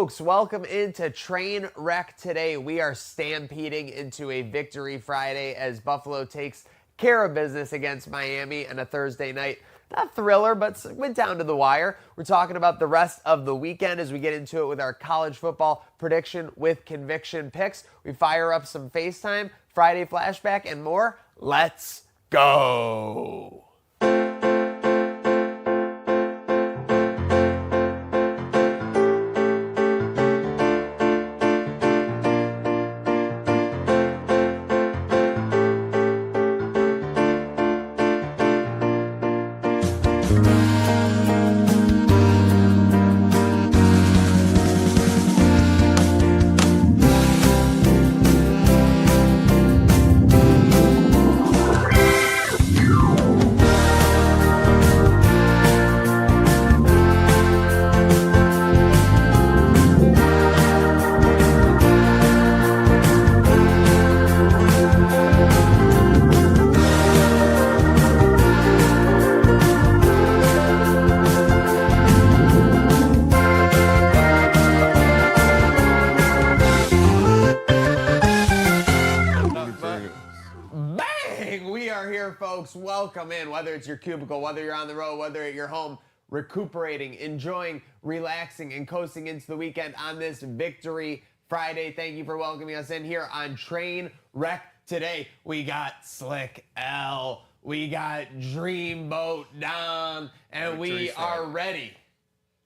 folks, welcome into Trainwreck today. We are stampeding into a victory Friday as Buffalo takes care of business against Miami on a Thursday night. Not thriller, but went down to the wire. We're talking about the rest of the weekend as we get into it with our college football prediction with conviction picks. We fire up some FaceTime, Friday flashback, and more. Let's go. Folks, welcome in, whether it's your cubicle, whether you're on the road, whether at your home, recuperating, enjoying, relaxing, and coasting into the weekend on this Victory Friday. Thank you for welcoming us in here on Trainwreck today. We got Slick L, we got Dreamboat Don, and we are ready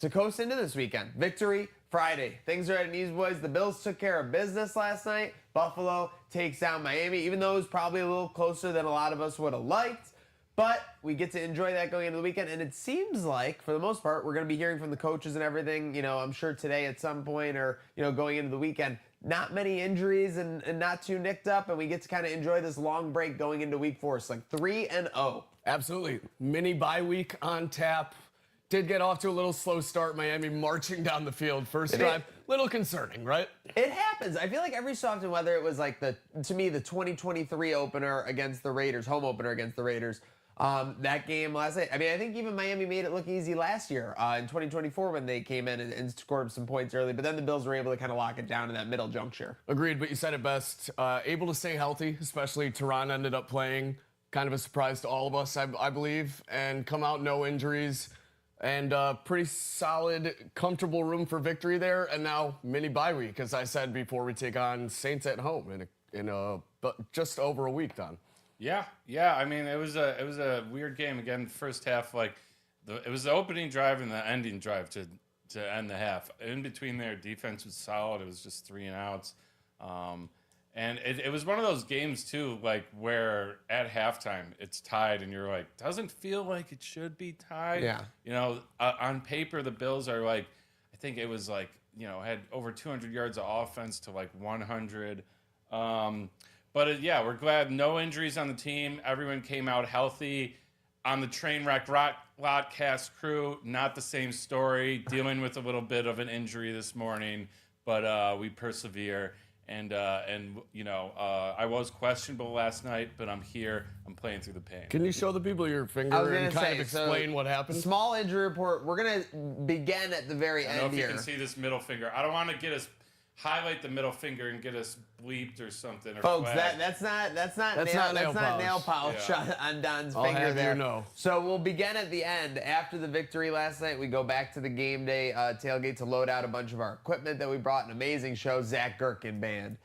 to coast into this weekend. Victory Friday. Things are at an ease, boys. The Bills took care of business last night. Buffalo takes down Miami, even though it was probably a little closer than a lot of us would have liked. But we get to enjoy that going into the weekend. And it seems like, for the most part, we're going to be hearing from the coaches and everything, I'm sure today at some point or, going into the weekend. Not many injuries and not too nicked up. And we get to kind of enjoy this long break going into week 4. It's like 3-0. Absolutely. Mini bye week on tap. Did get off to a little slow start. Miami marching down the field. First drive, little concerning, right? It happens. I feel like every so often, whether it was like the 2023 opener against the Raiders, home opener against the Raiders, that game last night. I mean, I think even Miami made it look easy last year in 2024 when they came in and scored some points early. But then the Bills were able to kind of lock it down in that middle juncture. Agreed, but you said it best. Able to stay healthy, especially Tehran ended up playing. Kind of a surprise to all of us, I believe, and come out no injuries. And pretty solid, comfortable room for victory there. And now mini bye week, as I said before, we take on Saints at home in just over a week, Don. Yeah. I mean, it was a weird game again. First half, it was the opening drive and the ending drive to end the half. In between there, defense was solid. It was just 3 and outs. And it was one of those games, too, where at halftime it's tied and you're like, doesn't feel like it should be tied. Yeah. On paper, the Bills are I think it was had over 200 yards of offense to 100. But we're glad no injuries on the team. Everyone came out healthy. On the Trainwreck Lotcast crew, not the same story, dealing with a little bit of an injury this morning, but we persevere. And I was questionable last night, but I'm here. I'm playing through the pain. Can you show the people your finger and kind of explain what happened? Small injury report. We're going to begin at the very end here. I don't know if you can see this middle finger. I don't want to get us highlight the middle finger and get us bleeped or something. Or folks, that's not nail polish on Don's finger there. So we'll begin at the end. After the victory last night, we go back to the game day tailgate to load out a bunch of our equipment that we brought. An amazing show. Zach Gherkin Band.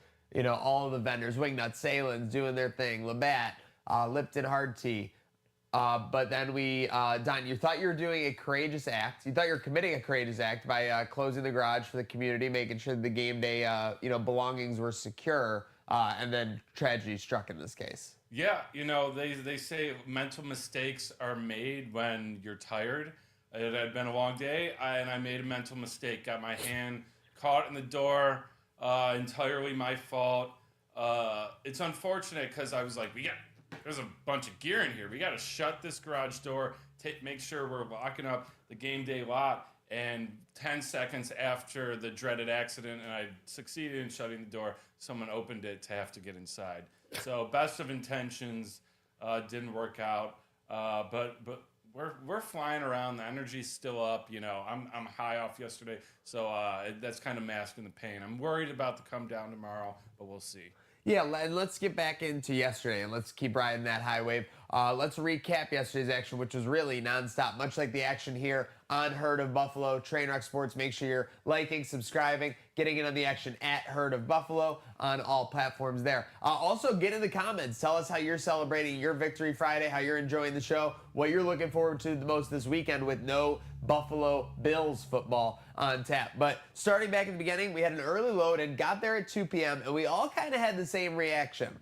All of the vendors. Wingnut, Salen's doing their thing. Labatt, Lipton Hard Tea. But then Don, you thought you were doing a courageous act. You thought you were committing a courageous act by closing the garage for the community, making sure the game day, belongings were secure, and then tragedy struck in this case. Yeah, they say mental mistakes are made when you're tired. It had been a long day, and I made a mental mistake. Got my hand caught in the door, entirely my fault. It's unfortunate because I was like, there's a bunch of gear in here. We got to shut this garage door, make sure we're locking up the game day lot. And 10 seconds after the dreaded accident, and I succeeded in shutting the door, someone opened it to have to get inside. So best of intentions, didn't work out. But we're flying around. The energy's still up. You know, I'm high off yesterday, so that's kind of masking the pain. I'm worried about the come down tomorrow, but we'll see. Yeah, and let's get back into yesterday and let's keep riding that high wave. Let's recap yesterday's action, which was really nonstop, much like the action here on Herd of Buffalo. Trainwreck Sports, make sure you're liking, subscribing, getting in on the action at Herd of Buffalo on all platforms there. Also, get in the comments. Tell us how you're celebrating your Victory Friday, how you're enjoying the show, what you're looking forward to the most this weekend with no Buffalo Bills football on tap. But starting back at the beginning, we had an early load and got there at 2 p.m., and we all kind of had the same reaction.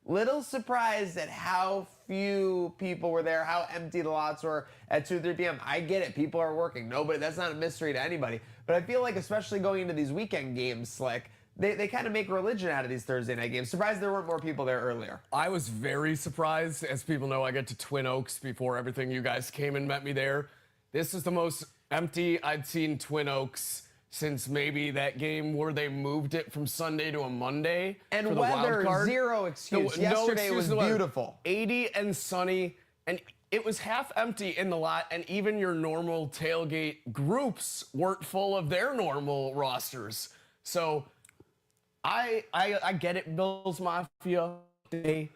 Little surprised at how few people were there, how empty the lots were at 2, 3 p.m. I get it. People are working. Nobody, that's not a mystery to anybody. But I feel like, especially going into these weekend games, Slick, they kind of make religion out of these Thursday night games. Surprised there weren't more people there earlier. I was very surprised. As people know, I get to Twin Oaks before everything. You guys came and met me there. This is the most empty I'd seen Twin Oaks since maybe that game where they moved it from Sunday to a Monday. And for the weather, wild card. zero excuse. Yesterday was beautiful. 80 and sunny, and it was half empty in the lot, and even your normal tailgate groups weren't full of their normal rosters. So I get it, Bills Mafia day.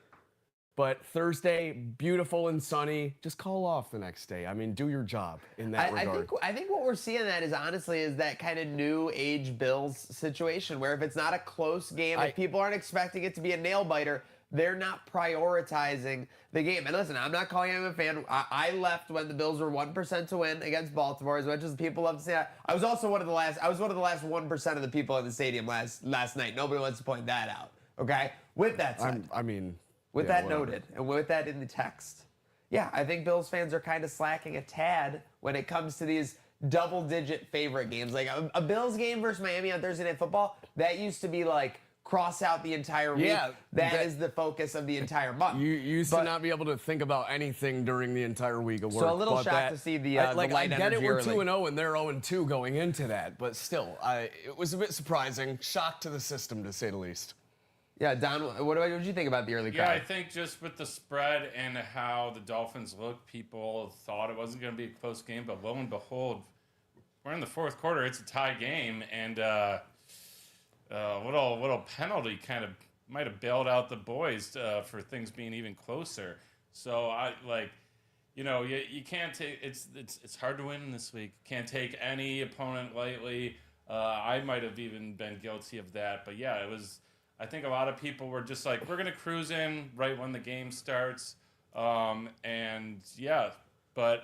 But Thursday, beautiful and sunny. Just call off the next day. I mean, do your job in that regard. I think what we're seeing that is honestly is that kind of new age Bills situation where if it's not a close game, if people aren't expecting it to be a nail biter, they're not prioritizing the game. And listen, I'm not calling him a fan. I left when the Bills were 1% to win against Baltimore, as much as people love to say that. I was also one of the last 1% of the people in the stadium last night. Nobody wants to point that out. Okay? With that said. With that noted, and with that in the text, yeah, I think Bills fans are kind of slacking a tad when it comes to these double-digit favorite games. Like a Bills game versus Miami on Thursday Night Football, that used to be like cross out the entire week. Yeah, that is the focus of the entire month. You used to not be able to think about anything during the entire week of work. So a little shocked to see the light I get it, we're early. 2-0 and they're 0-2 going into that, but still, it was a bit surprising. Shock to the system, to say the least. Yeah, Don, what did you think about the early crowd? Yeah, I think just with the spread and how the Dolphins looked, people thought it wasn't going to be a close game, but lo and behold, we're in the fourth quarter. It's a tie game, and little penalty kind of might have bailed out the boys for things being even closer. So you can't take it's hard to win this week. Can't take any opponent lightly. I might have even been guilty of that, but yeah, it was. I think a lot of people were just like, we're going to cruise in right when the game starts. And yeah, but,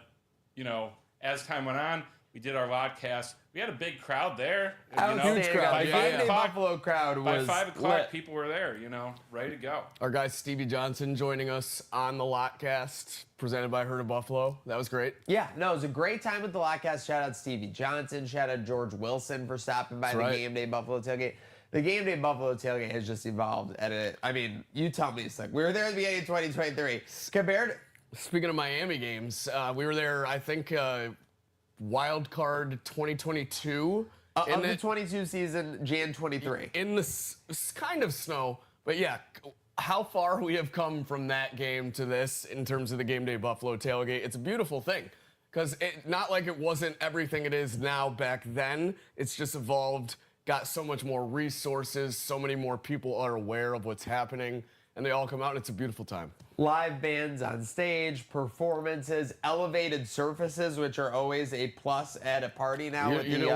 as time went on, we did our podcast. We had a big crowd there. Huge crowd. The Buffalo crowd was by 5 o'clock, lit. people were there, ready to go. Our guy Stevie Johnson joining us on the Lotcast, presented by Herd of Buffalo. That was great. Yeah, no, it was a great time with the Lotcast. Shout out Stevie Johnson. Shout out George Wilson for stopping by the Game Day Buffalo tailgate. The Game Day Buffalo tailgate has just evolved you tell me, it's like, we were there at the beginning of 2023. Speaking of Miami games, we were there, I think, wild card 2022. Of the 22 season, Jan 23. In the kind of snow, but yeah, how far we have come from that game to this in terms of the Game Day Buffalo tailgate. It's a beautiful thing because not like it wasn't everything it is now back then. It's just evolved. Got so much more resources, so many more people are aware of what's happening, and they all come out, and it's a beautiful time. Live bands on stage, performances, elevated surfaces, which are always a plus at a party now.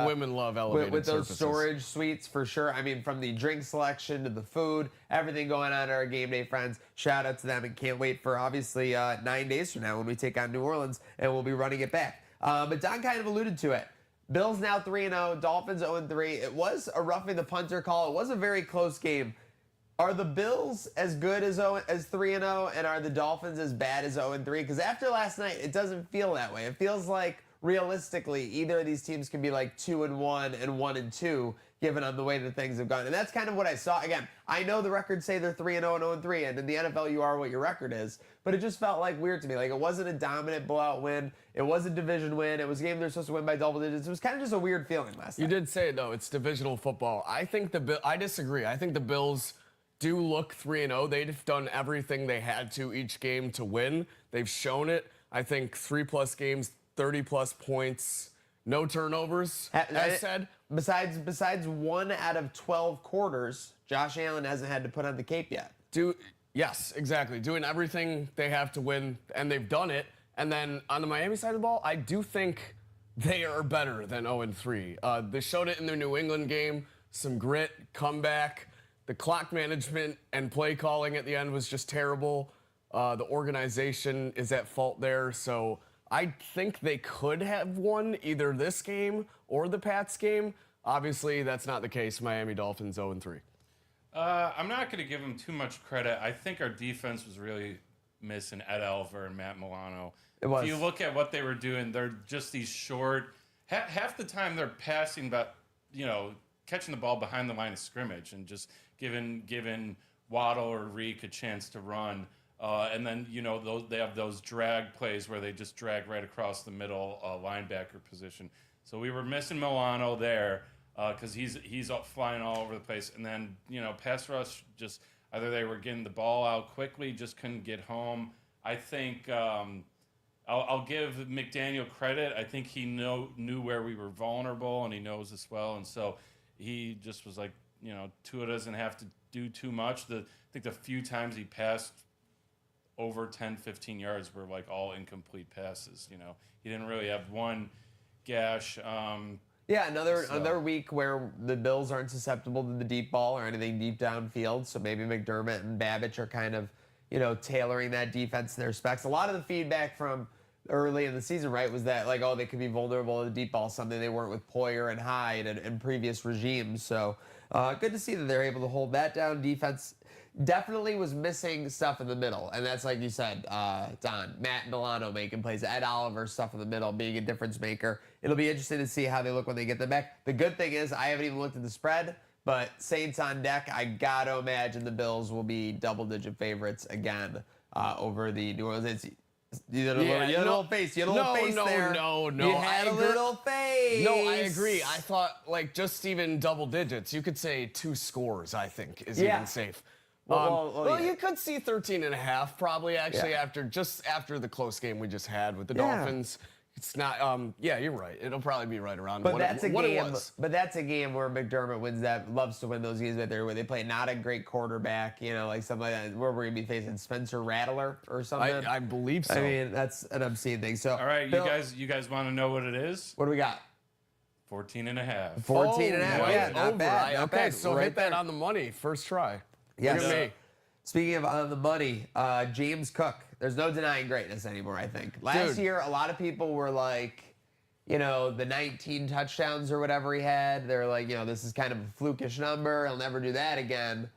Women love elevated with those surfaces. storage suites for sure. I mean, from the drink selection to the food, everything going on at our Game Day friends. Shout out to them, and can't wait for obviously 9 days from now when we take on New Orleans, and we'll be running it back. But Don kind of alluded to it. Bills now 3-0, Dolphins 0-3. It was a roughing the punter call. It was a very close game. Are the Bills as good as 3-0, and are the Dolphins as bad as 0-3? Because after last night, it doesn't feel that way. It feels like, realistically, either of these teams can be like 2-1 and 1-2, given on the way that things have gone. And that's kind of what I saw. Again, I know the records say they're 3-0 and 0-3, and in the NFL, you are what your record is. But it just felt like weird to me. Like, it wasn't a dominant blowout win. It was a division win. It was a game they're supposed to win by double digits. It was kind of just a weird feeling last night. You did say it, though. It's divisional football. I disagree. I think the Bills do look 3-0. They've done everything they had to each game to win. They've shown it. I think 3+ games, 30+ points, no turnovers, as said. Besides 1 out of 12 quarters, Josh Allen hasn't had to put on the cape yet. Yes, exactly. Doing everything they have to win, and they've done it. And then on the Miami side of the ball, I do think they are better than 0-3. They showed it in their New England game. Some grit, comeback. The clock management and play calling at the end was just terrible. The organization is at fault there. So I think they could have won either this game or the Pats game. Obviously, that's not the case. Miami Dolphins 0-3. I'm not going to give them too much credit. I think our defense was really missing Ed Elver and Matt Milano. It was. If you look at what they were doing, they're just these short. Half the time they're passing, but catching the ball behind the line of scrimmage and just giving Waddle or Reek a chance to run. And then they have those drag plays where they just drag right across the middle linebacker position. So we were missing Milano there because he's flying all over the place. And then pass rush, just either they were getting the ball out quickly, just couldn't get home. I think I'll give McDaniel credit. I think he knew where we were vulnerable, and he knows this well. And so he just was like, Tua doesn't have to do too much. I think the few times he passed over 10, 15 yards were like all incomplete passes. He didn't really have one gash. Another week where the Bills aren't susceptible to the deep ball or anything deep downfield. So maybe McDermott and Babich are kind of, tailoring that defense to their specs. A lot of the feedback from early in the season, right, was that they could be vulnerable to the deep ball, something they weren't with Poyer and Hyde and previous regimes. So good to see that they're able to hold that down. Defense definitely was missing stuff in the middle, and that's like you said, Don, Matt Milano making plays, Ed Oliver stuff in the middle, being a difference maker. It'll be interesting to see how they look when they get them back. The good thing is I haven't even looked at the spread, but Saints on deck. I gotta imagine the Bills will be double-digit favorites again over the New Orleans. You had a little face. You had a little face there. No. You had a little face. No, I agree. I thought just even double digits. You could say 2 scores. I think is even safe. Well, you could see 13.5 probably actually after the close game we just had with the Dolphins. It's not. You're right. It'll probably be right around. But that's a game. But that's a game where McDermott wins that. Loves to win those games right there, where they play not a great quarterback. Like something like that. Where we're gonna be facing Spencer Rattler or something. I believe so. I mean, that's an obscene thing. So all right, Bill, you guys want to know what it is? What do we got? 14.5. 14.5. Yeah, not over. bad. Not Okay, bad. so right hit that on the money first try. Yes. Look at me. Speaking of on the money, James Cook. There's no denying greatness anymore, I think. Last year, a lot of people were like, the 19 touchdowns or whatever he had. They're like, this is kind of a flukish number. He'll never do that again.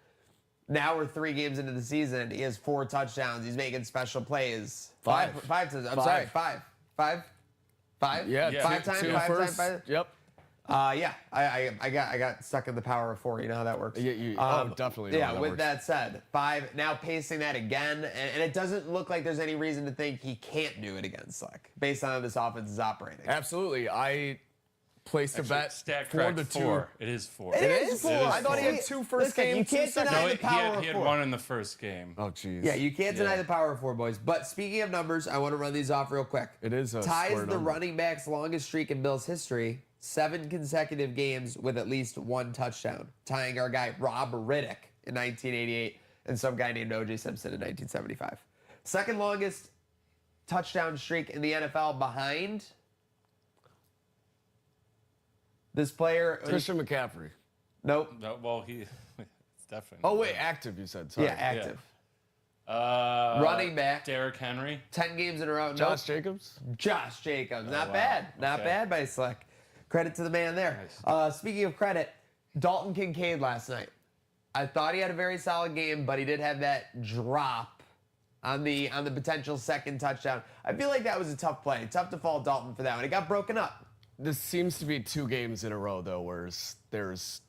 Now we're 3 games into the season. He has 4 touchdowns. He's making special plays. Five. Sorry, five. Yeah, Five times. Yep. I got stuck in the power of 4. You know how that works. Definitely. Yeah. With that said, 5 now pacing that again, and it doesn't look like there's any reason to think he can't do it against Slick based on how this offense is operating. Absolutely. I placed a bet for the 4. It is 4. It is 4. I thought he had 2 first games. You can't deny the power of 4. He had 1 in the first game. Oh, jeez. Yeah, you can't deny the power of 4, boys. But speaking of numbers, I want to run these off real quick. It is a ties square the number. running back's longest streak in Bills history. 7 consecutive games with at least 1 touchdown, tying our guy Rob Riddick in 1988 and some guy named O.J. Simpson in 1975. Second longest touchdown streak in the NFL behind this player. Christian McCaffrey. Nope. No, well, it's definitely. Oh, wait, active, you said. Sorry. Yeah, active. Running back. Derrick Henry. 10 games in a row. Josh Jacobs? Josh Jacobs. Not wow. bad. Not Okay. bad by Slick. Credit to the man there. Nice. Speaking of credit, Dalton Kincaid last night. I thought he had a very solid game, but he did have that drop on the potential second touchdown. I feel like that was a tough play. Tough to fault Dalton for that one. It got broken up. This seems to be 2 games in a row, though, where there's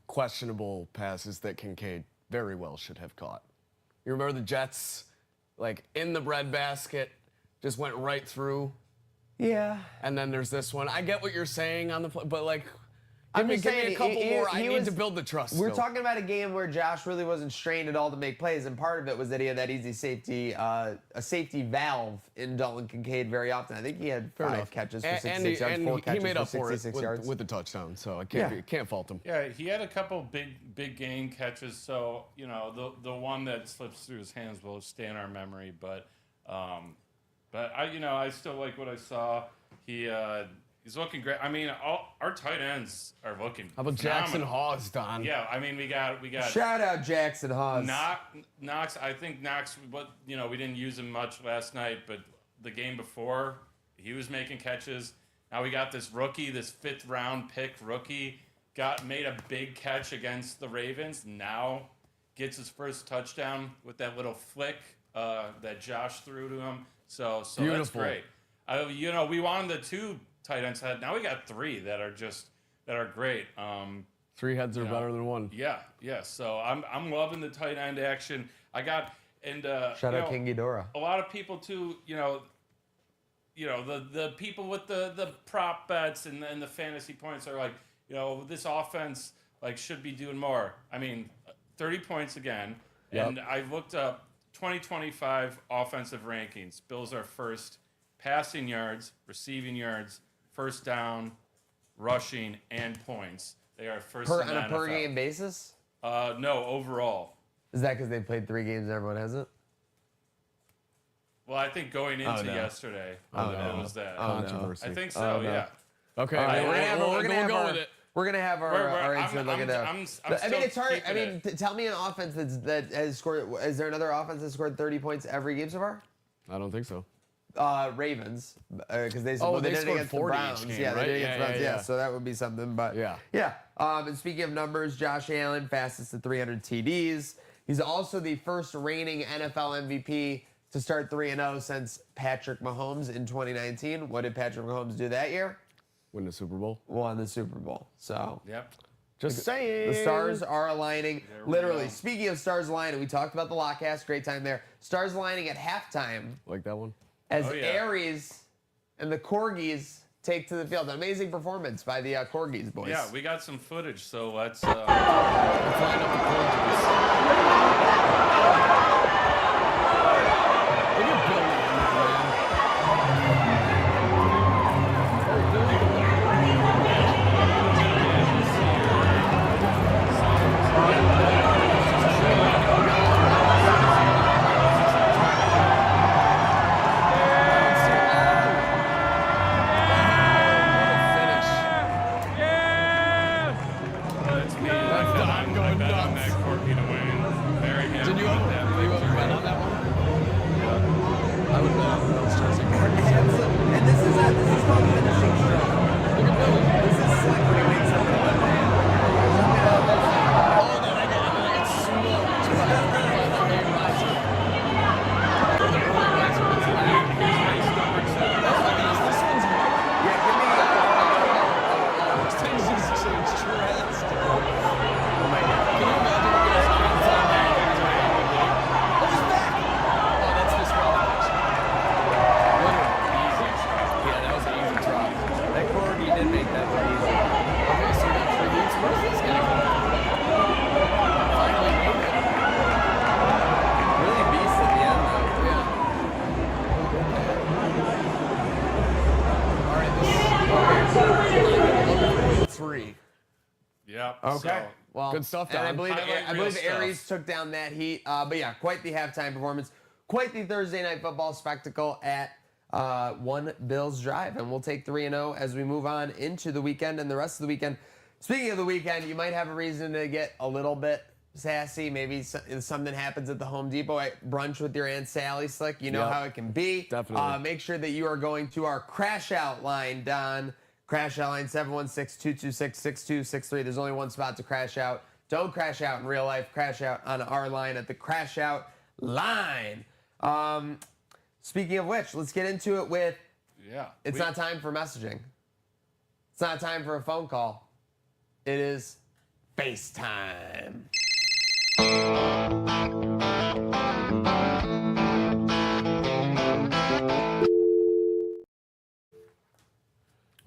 questionable passes that Kincaid very well should have caught. You remember the Jets, in the breadbasket, just went right through? Yeah. And then there's this one. I get what you're saying on the play, but I'm Give just me saying, a couple more. I he need was- to build the trust. We're still. talking about a game where Josh really wasn't strained at all to make plays, and part of it was that he had that easy safety, a safety valve in Dalton Kincaid very often. I think he had Fair 5 enough. catches for And 66 yards, and 4 he catches made up for for it 66 yards. with the touchdown, so I Yeah. can't fault him. Yeah, he had a couple big game catches. So the one that slips through his hands will stay in our memory. But I still like what I saw. He's looking great. I mean, all our tight ends are looking. How about Jackson Hawes, Don? Yeah, I mean we got Shout out Jackson Hawes. Knox. I think Knox. But we didn't use him much last night. But the game before, he was making catches. Now we got this rookie, this 5th round pick rookie, made a big catch against the Ravens. Now gets his first touchdown with that little flick that Josh threw to him. So that's Beautiful. great. We wanted the 2 tight ends. Now we got 3 that are great. 3 heads are better than 1. Yeah. So I'm loving the tight end action. I got Shout out King Ghidorah. a lot of people too. The people with the prop bets and the fantasy points are like, this offense should be doing more. I mean, 30 points again. Yep. And I looked up 2025 offensive rankings. Bills are first passing yards, receiving yards, first down, rushing, and points. They are first in the On a NFL. per game basis? No, overall. Is that because they played 3 games and everyone hasn't? Well, I think going into no. yesterday, it was that. Controversy. I think so. Oh, no. Yeah. Okay, All right, we'll go with it. We're gonna have our insert look at that. I'm I mean, it's hard. keeping I mean, it. tell me an offense that has scored. Is there another offense that scored 30 points every game so far? I don't think so. Ravens, because they Oh, did they it scored against the 40 each Browns. game, Yeah, right? they did against the Browns. Yeah. So that would be something. But Yeah. yeah. And speaking of numbers, Josh Allen fastest to 300 TDs. He's also the first reigning NFL MVP to start 3-0 since Patrick Mahomes in 2019. What did Patrick Mahomes do that year? Win the Super Bowl. Won the Super Bowl. So Yep. Just saying. the stars are aligning. There we Literally, go. speaking of stars aligning, we talked about the Lockcast. Great time there. Stars aligning at halftime Like that one? as Oh, yeah. Aries and the Corgis take to the field. An amazing performance by the Corgis, boys. Yeah, we got some footage, so let's. Let's line up the corners. Look at Bill Lamb, man. That's me. I'm going I bet on nuts. that Corky to win. Very happy Did you with have that a victory. bet on that one? I would bet on Bill's jersey. And this is called finishing strong. Look at Billy. This is slick when he makes something like that. Oh, then I get smoked by the game riser. Or the early riser. It's loud. Oh my gosh, this one's Yeah, give me things just changed drastically. Oh my God. Can you imagine if he has hands on that? Oh, he's back! Oh, that's disqualification. Yeah, that was an easy drop. That Corgi did make that one easy. Okay, so we got 3 beats. Where's this guy going? Finally made it. Really beast at the end, though. Yeah. All right, this is 3. Yep. Okay. So, Well, Good stuff, and I Don. believe, Highlight I reel believe stuff. Aries took down that heat. But yeah, quite the halftime performance. Quite the Thursday night football spectacle at One Bills Drive. And we'll take 3-0 as we move on into the weekend and the rest of the weekend. Speaking of the weekend, you might have a reason to get a little bit sassy. Maybe something happens at the Home Depot at brunch with your Aunt Sally, Slick. You know Yep. how it can be. Definitely. Make sure that you are going to our crash out line, Don. Crash out line 716-226-6263. There's only one spot to crash out. Don't crash out in real life. Crash out on our line at the crash out line. Speaking of which, let's get into it with yeah. it's not time for messaging. It's not time for a phone call. It is FaceTime.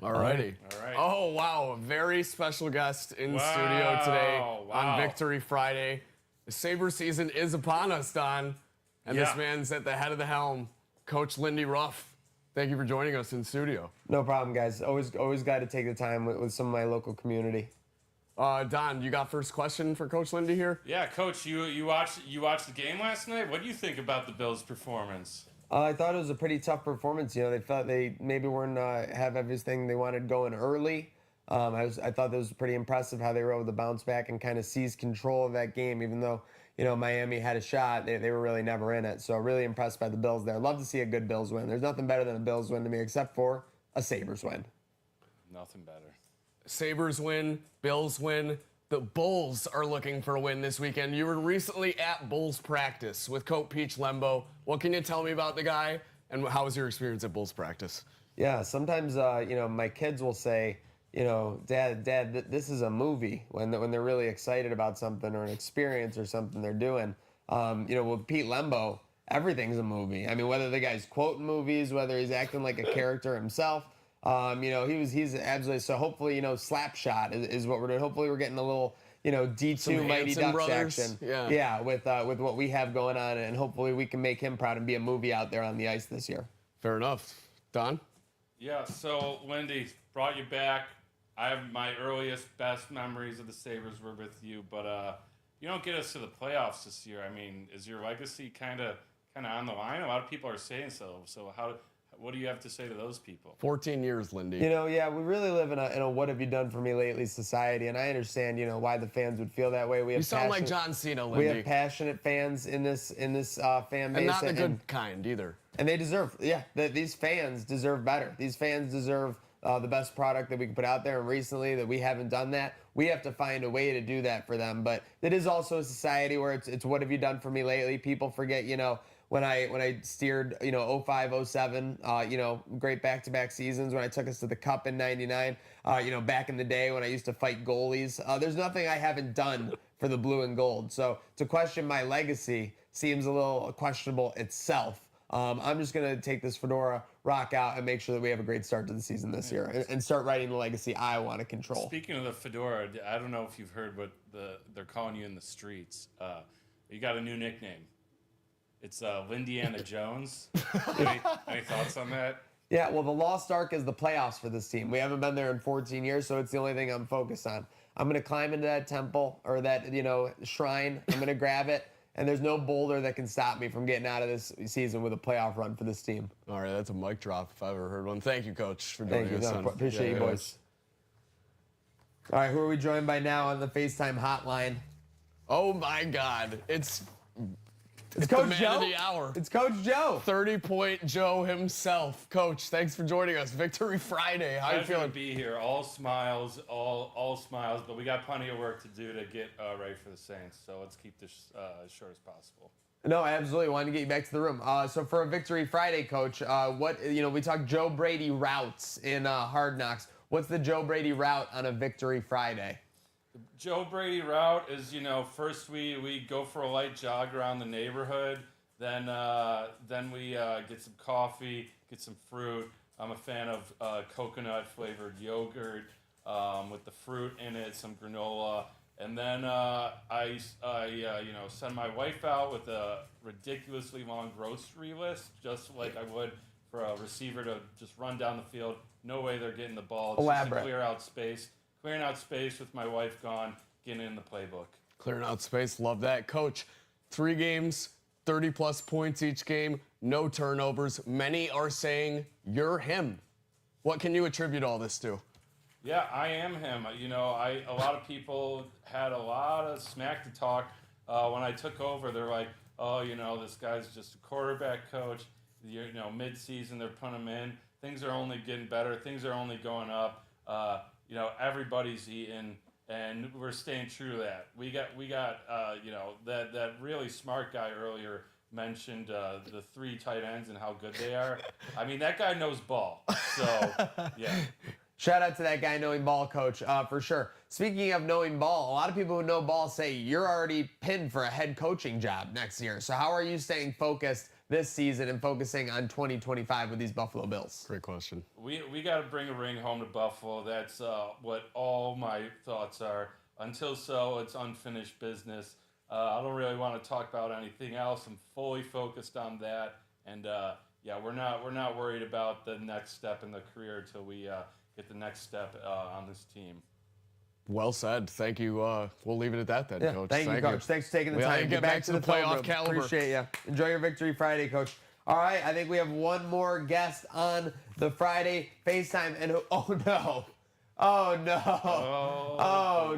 Alrighty. All right. Oh, wow. A very special guest in Wow, studio today wow. on Victory Friday. The Sabre season is upon us, Don. And this Yeah. man's at the head of the helm, Coach Lindy Ruff. Thank you for joining us in studio. No problem, guys. Always glad to take the time with some of my local community. Don, you got first question for Coach Lindy here? Yeah, Coach, you watched the game last night? What do you think about the Bills' performance? I thought it was a pretty tough performance. You know, they felt they maybe weren't have everything they wanted going early. I thought that was pretty impressive how they were able to bounce back and kind of seize control of that game, even though, you know, Miami had a shot. They were really never in it. So really impressed by the Bills there. Love to see a good Bills win. There's nothing better than a Bills win to me except for a Sabres win. Nothing better. Sabres win, Bills win. The Bulls are looking for a win this weekend. You were recently at Bulls practice with Coach Peach Lembo. What can you tell me about the guy, and how was your experience at Bulls practice? Yeah, sometimes, you know, my kids will say, you know, Dad, this is a movie when they're really excited about something or an experience or something they're doing. You know, with Pete Lembo, everything's a movie. I mean, whether the guy's quoting movies, whether he's acting like a character himself. You know, he's absolutely, so hopefully, you know, Slapshot is what we're doing. Hopefully we're getting a little, you know, D2 Some Mighty Hanson Ducks brothers. action. Yeah. With what we have going on, and hopefully we can make him proud and be a movie out there on the ice this year. Fair enough. Don? Yeah, so Lindy, brought you back. I have my earliest, best memories of the Sabres were with you, but you don't get us to the playoffs this year. I mean, is your legacy kind of on the line? A lot of people are saying so. So what do you have to say to those people? 14 years, Lindy. You know, yeah, we really live in a what have you done for me lately society, and I understand, you know, why the fans would feel that way. We have You sound like passionate- John Cena, We Lindy. have passionate fans in this fan base, and not the good kind either. and they deserve, these fans deserve better. These fans deserve the best product that we can put out there, and recently that we haven't done that. We have to find a way to do that for them. But it is also a society where it's what have you done for me lately? People forget, you know, when I steered, you know, 05, 07, you know, great back-to-back seasons, when I took us to the Cup in 99, you know, back in the day when I used to fight goalies. There's nothing I haven't done for the blue and gold. So to question my legacy seems a little questionable itself. I'm just going to take this fedora, rock out, and make sure that we have a great start to the season this year and start writing the legacy I want to control. Speaking of the fedora, I don't know if you've heard what they're calling you in the streets. You got a new nickname. It's Lindiana Jones. Any thoughts on that? Yeah, well, the Lost Ark is the playoffs for this team. We haven't been there in 14 years, so it's the only thing I'm focused on. I'm going to climb into that temple or that, you know, shrine. I'm going to grab it, and there's no boulder that can stop me from getting out of this season with a playoff run for this team. All right, that's a mic drop if I ever heard one. Thank you, Coach, for Thank joining you. us. No, appreciate you, boys. All right, who are we joined by now on the FaceTime hotline? Oh, my God. It's Coach the man Joe? of the hour. It's Coach Joe. 30-point Joe himself. Coach, thanks for joining us. Victory Friday. How you Pleasure feeling? to be here. All smiles, all smiles, but we got plenty of work to do to get ready for the Saints. So let's keep this as short as possible. No, absolutely. Wanted to get you back to the room. So for a Victory Friday, Coach, we talked Joe Brady routes in Hard Knocks. What's the Joe Brady route on a Victory Friday? Joe Brady route is, you know, first we go for a light jog around the neighborhood, then we get some coffee, get some fruit. I'm a fan of coconut flavored yogurt with the fruit in it, some granola, and then I send my wife out with a ridiculously long grocery list, just like I would for a receiver to just run down the field. No way they're getting the ball. It's Elaborate. just to clear out space. Clearing out space with my wife gone, getting in the playbook. Clearing out space. Love that. Coach, 3 games, 30-plus points each game, no turnovers. Many are saying you're him. What can you attribute all this to? Yeah, I am him. You know, a lot of people had a lot of smack to talk when I took over. They're like, oh, you know, this guy's just a quarterback coach. You know, mid-season they're putting him in. Things are only getting better. Things are only going up. You know, everybody's eating, and we're staying true to that. We got you know, that really smart guy earlier mentioned the 3 tight ends and how good they are. I mean, that guy knows ball. So, yeah. Shout out to that guy knowing ball, Coach, for sure. Speaking of knowing ball, a lot of people who know ball say you're already pinned for a head coaching job next year. So how are you staying focused this season and focusing on 2025 with these Buffalo Bills? Great question. We got to bring a ring home to Buffalo. That's what all my thoughts are. Until so, it's unfinished business. I don't really want to talk about anything else. I'm fully focused on that, and yeah, we're not worried about the next step in the career until we get the next step on this team. Well said. Thank you. We'll leave it at that then, Yeah, Coach. thank you, Coach. Thanks for taking the We gotta time. get back to the film playoff room. caliber. Appreciate you. Enjoy your Victory Friday, Coach. All right, I think we have one more guest on the Friday FaceTime. And oh no. Oh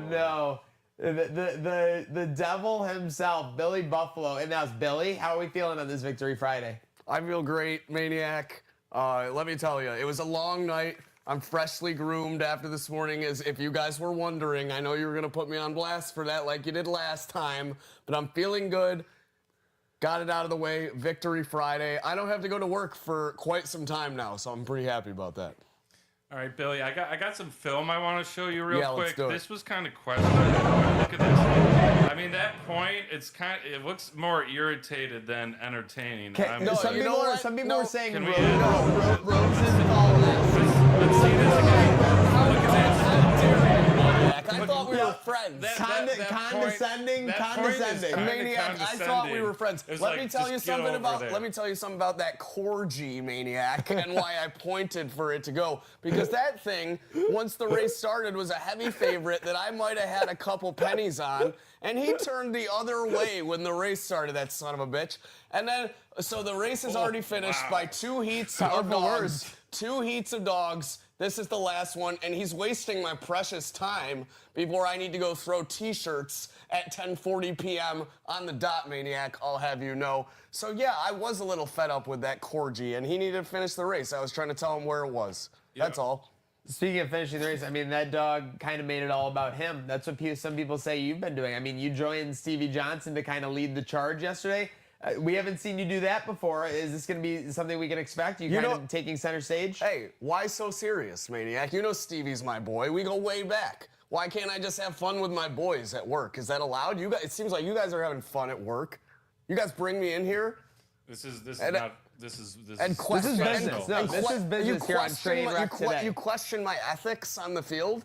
no. The devil himself, Billy Buffalo. And that's Billy. How are we feeling on this Victory Friday? I feel great, Maniac. Let me tell you, it was a long night. I'm freshly groomed after this morning, as if you guys were wondering. I know you were going to put me on blast for that like you did last time, but I'm feeling good. Got it out of the way. Victory Friday. I don't have to go to work for quite some time now, so I'm pretty happy about that. All right, Billy, I got some film I want to show you real Yeah, quick. let's do it. This was kind of questionable. Look at this. I mean, that point, it looks more irritated than entertaining. No, some you people know are, what? some people No. are saying Can we roses end? fall last. Let's see this again. Look at this. I thought we were friends. Condescending. Maniac, I thought we were friends. It's Let like, me tell you just get something over about there. let me tell you something about that Corgi, Maniac, and why I pointed for it to go. Because that thing, once the race started, was a heavy favorite that I might have had a couple pennies on, and he turned the other way when the race started, that son of a bitch. And then, so the race is already finished by 2 heats of dogs. 2 heats of dogs. This is the last one, and he's wasting my precious time before I need to go throw T-shirts at 10:40 p.m. on the dot, Maniac, I'll have you know. So yeah, I was a little fed up with that Corgi, and he needed to finish the race. I was trying to tell him where it was. That's all. Speaking of finishing the race, I mean, that dog kind of made it all about him. That's what some people say you've been doing. I mean, you joined Stevie Johnson to kind of lead the charge yesterday. We haven't seen you do that before. Is this going to be something we can expect? You kind of taking center stage? Hey, why so serious, Maniac? You know Stevie's my boy. We go way back. Why can't I just have fun with my boys at work? Is that allowed? You guys, it seems like you guys are having fun at work. You guys bring me in here. This is This is business. No, this is business here on Trainwreck today. You question my ethics on the field?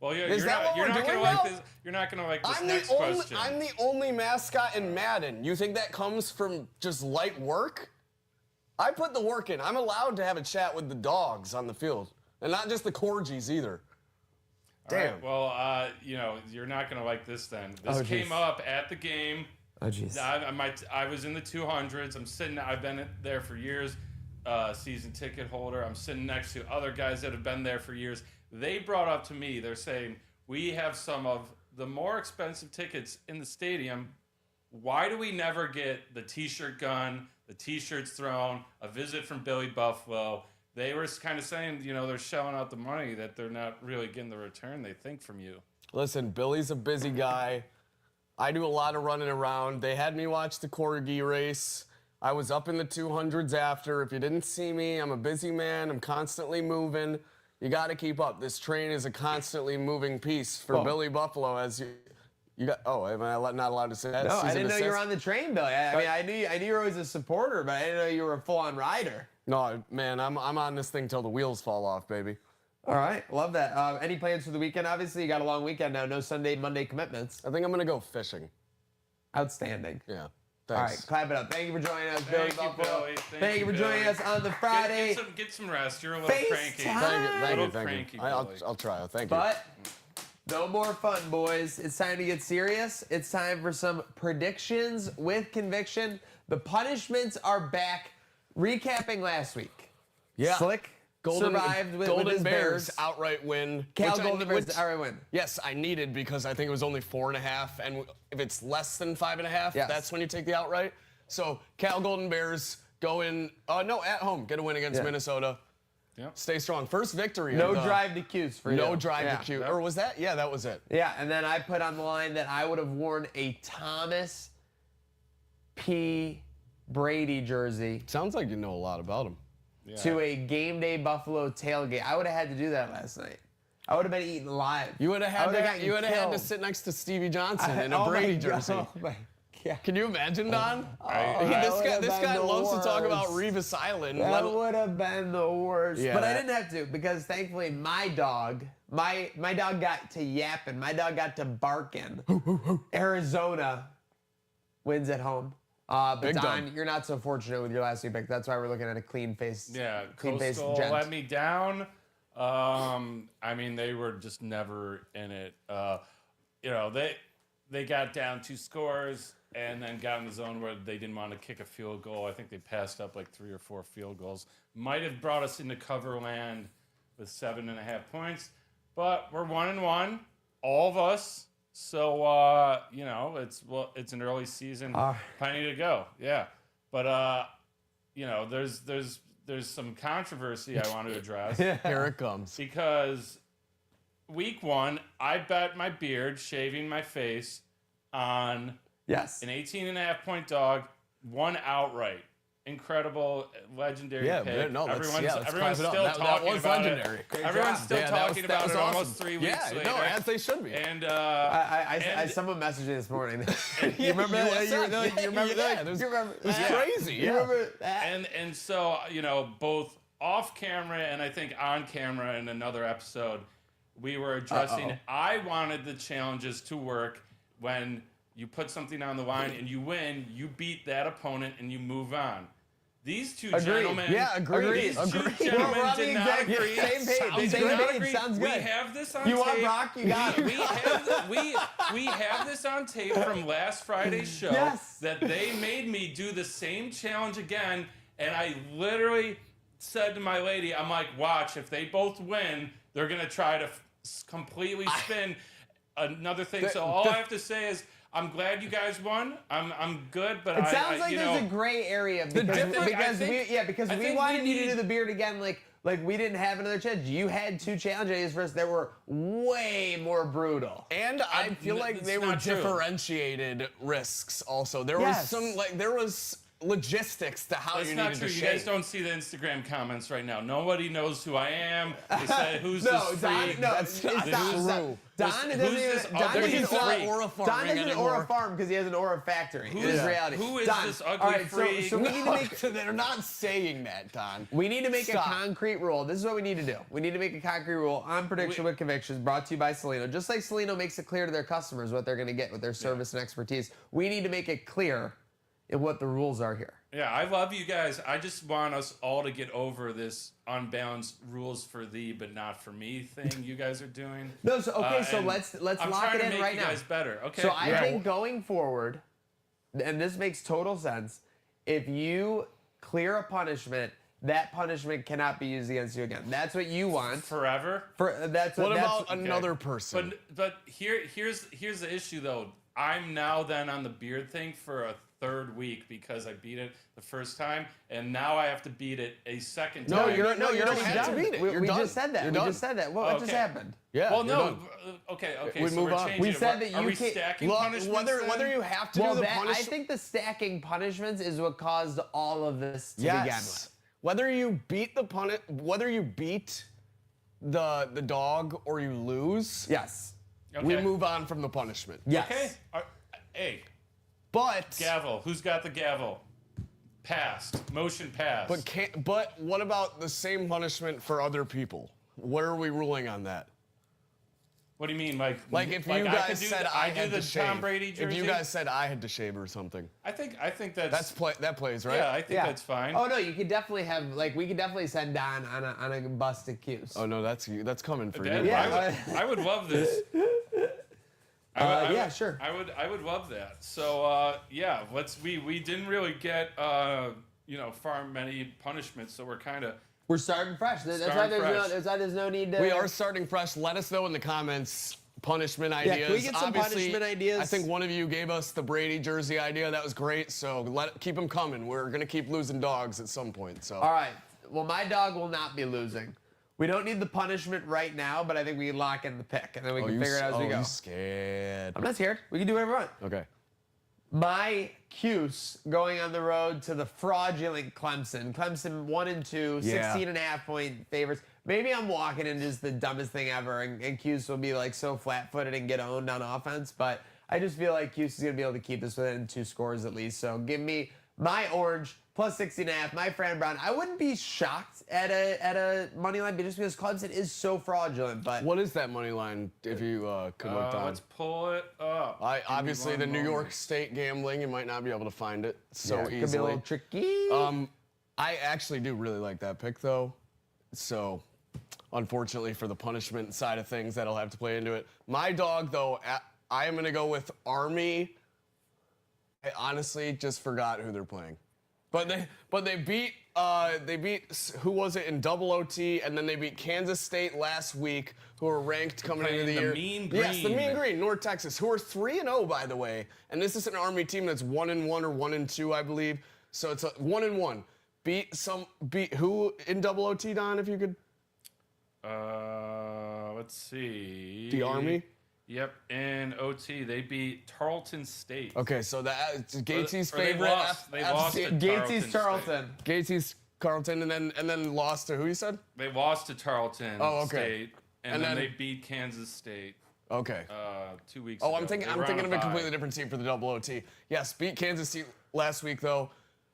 Well, yeah, Is that what you're we're not doing gonna like now? this. You're not gonna like this I'm next the only, question. I'm the only mascot in Madden. You think that comes from just light work? I put the work in. I'm allowed to have a chat with the dogs on the field, and not just the Corgis either. All right, Damn. well, you know, you're not gonna like this then. This Oh, came jeez. up at the game. Oh, jeez. I was in the 200s. I've been there for years. Season ticket holder. I'm sitting next to other guys that have been there for years. They brought up to me, they're saying, we have some of the more expensive tickets in the stadium. Why do we never get the T-shirt gun, the T-shirts thrown, a visit from Billy Buffalo? They were kind of saying, you know, they're shelling out the money that they're not really getting the return they think from you. Listen, Billy's a busy guy. I do a lot of running around. They had me watch the Corgi race. I was up in the 200s after. If you didn't see me, I'm a busy man. I'm constantly moving. You got to keep up. This train is a constantly moving piece for Billy Buffalo. As you got. Oh, am I not allowed to say that? No, I Season didn't know you were assist? on the train, Billy. I mean, I knew you were always a supporter, but I didn't know you were a full-on rider. No, man, I'm on this thing till the wheels fall off, baby. All right, love that. Any plans for the weekend? Obviously, you got a long weekend now. No Sunday, Monday commitments. I think I'm gonna go fishing. Outstanding. Yeah. All Thanks. right, clap it up. Thank you for joining us, Billy Thank you, Buffalo. Billy. Thank you for joining Billy. us on the Friday. Get some rest. You're a little cranky. FaceTime. Thank you. Little Thank you. cranky, I'll Billy. try. Thank you. But no more fun, boys. It's time to get serious. It's time for some predictions with conviction. The punishments are back. Recapping last week. Yeah. Slick survived with Golden his Bears. outright win. Cal which I- Golden Bears which- outright win. Yes, I needed because I think it was only 4.5, and if it's less than 5.5, Yes. that's when you take the outright. So Cal Golden Bears go in. No, at home, get a win against Yeah. Minnesota. Yep. Stay strong. First victory. No of the- drive to Q's for you. No drive Yeah. to Q. Or was that? Yeah, that was it. Yeah, and then I put on the line that I would have worn a Thomas P. Brady jersey Sounds like you know a lot about him. Yeah. to a game day Buffalo tailgate. I would have had to do that last night. I would have been eating live. You would have I had would've to. gotten You would have had to killed. sit next to Stevie Johnson in Oh a my Brady God. jersey. Oh my Yeah. Can you imagine, Don? Right. This guy the loves to talk about worst. Revis Island. That would have been the worst. Yeah, but I that- didn't have to because thankfully my dog got to yapping. My dog got to barking. Arizona wins at home. But Big Don, dub. you're not so fortunate with your last week pick. That's why we're looking at a clean face. Yeah, clean face Coastal gent. let me down. I mean, they were just never in it. They got down 2 scores and then got in the zone where they didn't want to kick a field goal. I think they passed up like 3 or 4 field goals. Might have brought us into cover land with 7.5 points, but we're 1-1, all of us. So it's an early season, plenty to go. Yeah, but there's some controversy I want to address. Here it comes. Because week 1, I bet my beard, shaving my face, on Yes. an 18.5 point dog, won outright. Incredible, legendary Yeah, pick. no, let's everyone's clap it up. still That talking was about legendary. it. Great Everyone's job. still Yeah, talking that about was it awesome. almost 3 weeks Yeah, later. no, as they should be. And Someone messaged me this morning. You Yeah, remember that? You remember that? Yeah, You remember it was that? crazy. You Yeah. remember that? And so, both off camera and I think on camera in another episode, we were addressing, I wanted the challenges to work when you put something on the line and you win, you beat that opponent and you move on. These two gentlemen, Yeah, agreed. These two Agreed. gentlemen We're on the did not exact agree. same page. They Same did not page. agree. Sounds We good. have this on You tape. want Brock? You got it. We have this on tape from last Friday's show Yes. that they made me do the same challenge again, and I literally said to my lady, I'm like, watch, if they both win, they're gonna try to completely spin another thing. So all I have to say is, I'm glad you guys won. I'm good, but It sounds like there's a gray area because we wanted you to do the beard again. Like we didn't have another challenge. You had 2 challenge ideas for us that were way more brutal. And I feel like it's they were not true. differentiated risks also. There Yes. there was logistics to how That's you not needed true. to You shave. guys don't see the Instagram comments right now. Nobody knows who I am. They said, who's No, this Don, freak? no, That's not true. Don Who's doesn't this even. Don ugly doesn't He's not freak? Aura Don farming doesn't anymore. Aura farm because he has an Aura factory. Who It is is- reality. who is Don, this ugly all right, freak? So we need to make. They're not saying that, Don. We need to make Stop. a concrete rule. This is what we need to do. We need to make a concrete rule on Prediction with Convictions, brought to you by Salino. Just like Salino makes it clear to their customers what they're going to get with their service and expertise, we need to make it clear in what the rules are here. Yeah, I love you guys. I just want us all to get over this unbalanced rules for thee but not for me thing you guys are doing. No, so okay, so and let's I'm lock trying it to in make right you now. guys better. Okay. So I think going forward, and this makes total sense, if you clear a punishment, that punishment cannot be used against you again. That's what you want. forever. What What about another person? But here's the issue though. I'm now then on the beard thing for a 3rd week because I beat it the first time, and now I have to beat it a second time. No, you you're don't already have to done. beat it. We You're done. just said that. You're We done. just said that. What just Okay. happened? Yeah. Well, you're no. done. Okay. We So move we're on. changing We it. said that Are you we can't- stacking Look, punishments whether then? you have to Well, do the I punishment. think the stacking punishments is what caused all of this to begin with. Whether you beat the dog or you lose, Yes. we Okay. move on from the punishment. Yes. Okay. Hey, But gavel. Who's got the gavel? Passed. Motion passed. but what about the same punishment for other people? What are we ruling on that? What do you mean, Like if you I guys could do said the, I do had the to shave. Tom Brady jersey? If you guys said I had to shave or something, I think that's that plays, right? yeah, I think that's fine. Oh no, you could definitely have we could definitely send Don on a busted Q's. Oh no, that's coming for That- you. Yeah. I would love this. Yeah, sure. I would love that. So yeah, we didn't really get far many punishments, so We're starting fresh. That's why Starting fresh. that's why there's no need to. We are starting fresh. Let us know in the comments punishment ideas. can we get some Obviously, punishment ideas? I think one of you gave us the Brady jersey idea. That was great. So keep them coming. We're gonna keep losing dogs at some point. So All right. Well, my dog will not be losing. We don't need the punishment right now, but I think we can lock in the pick, and then we can figure it out as we go. You scared? I'm not scared. We can do whatever we want. Okay. My Cuse going on the road to the fraudulent Clemson. Clemson 1-2, Yeah. 16.5 point favorites. Maybe I'm walking into just the dumbest thing ever, and Cuse will be so flat-footed and get owned on offense. But I just feel like Houston's going to be able to keep this within 2 scores at least. So give me my Orange plus 16.5. My Fran Brown. I wouldn't be shocked at a money line, but just because Clemson is so fraudulent. But What is that money line? If you could look down. Let's pull it up. Obviously, the Give me New one York moment. State gambling, you might not be able to find it so yeah, it could be a easily. little tricky. I actually do really like that pick, though. So, unfortunately, for the punishment side of things, that'll have to play into it. My dog, though, I am going to go with Army. I honestly just forgot who they're playing, but they beat who was it in double OT, and then they beat Kansas State last week, who are ranked coming into the year. Mean Yes, the Green. Mean Green, North Texas, who are 3-0 by the way, and this is an Army team that's 1-1 or 1-2, I believe. So it's a 1-1. Beat who in double OT, Don? If you could. Let's see. The Army. Yep, in OT they beat Tarleton State. Okay, so that's Gatesy's Or they favorite. lost. They lost to Gatesy Tarleton State. Tarleton. Gatesy's Carlton, and then lost to who you said? They lost to Tarleton Oh, okay. State, and then then- they beat Kansas State Okay. 2 weeks Oh, ago. I'm thinking They were on of a bye. completely different team for the double OT. Yes, beat Kansas State last week though.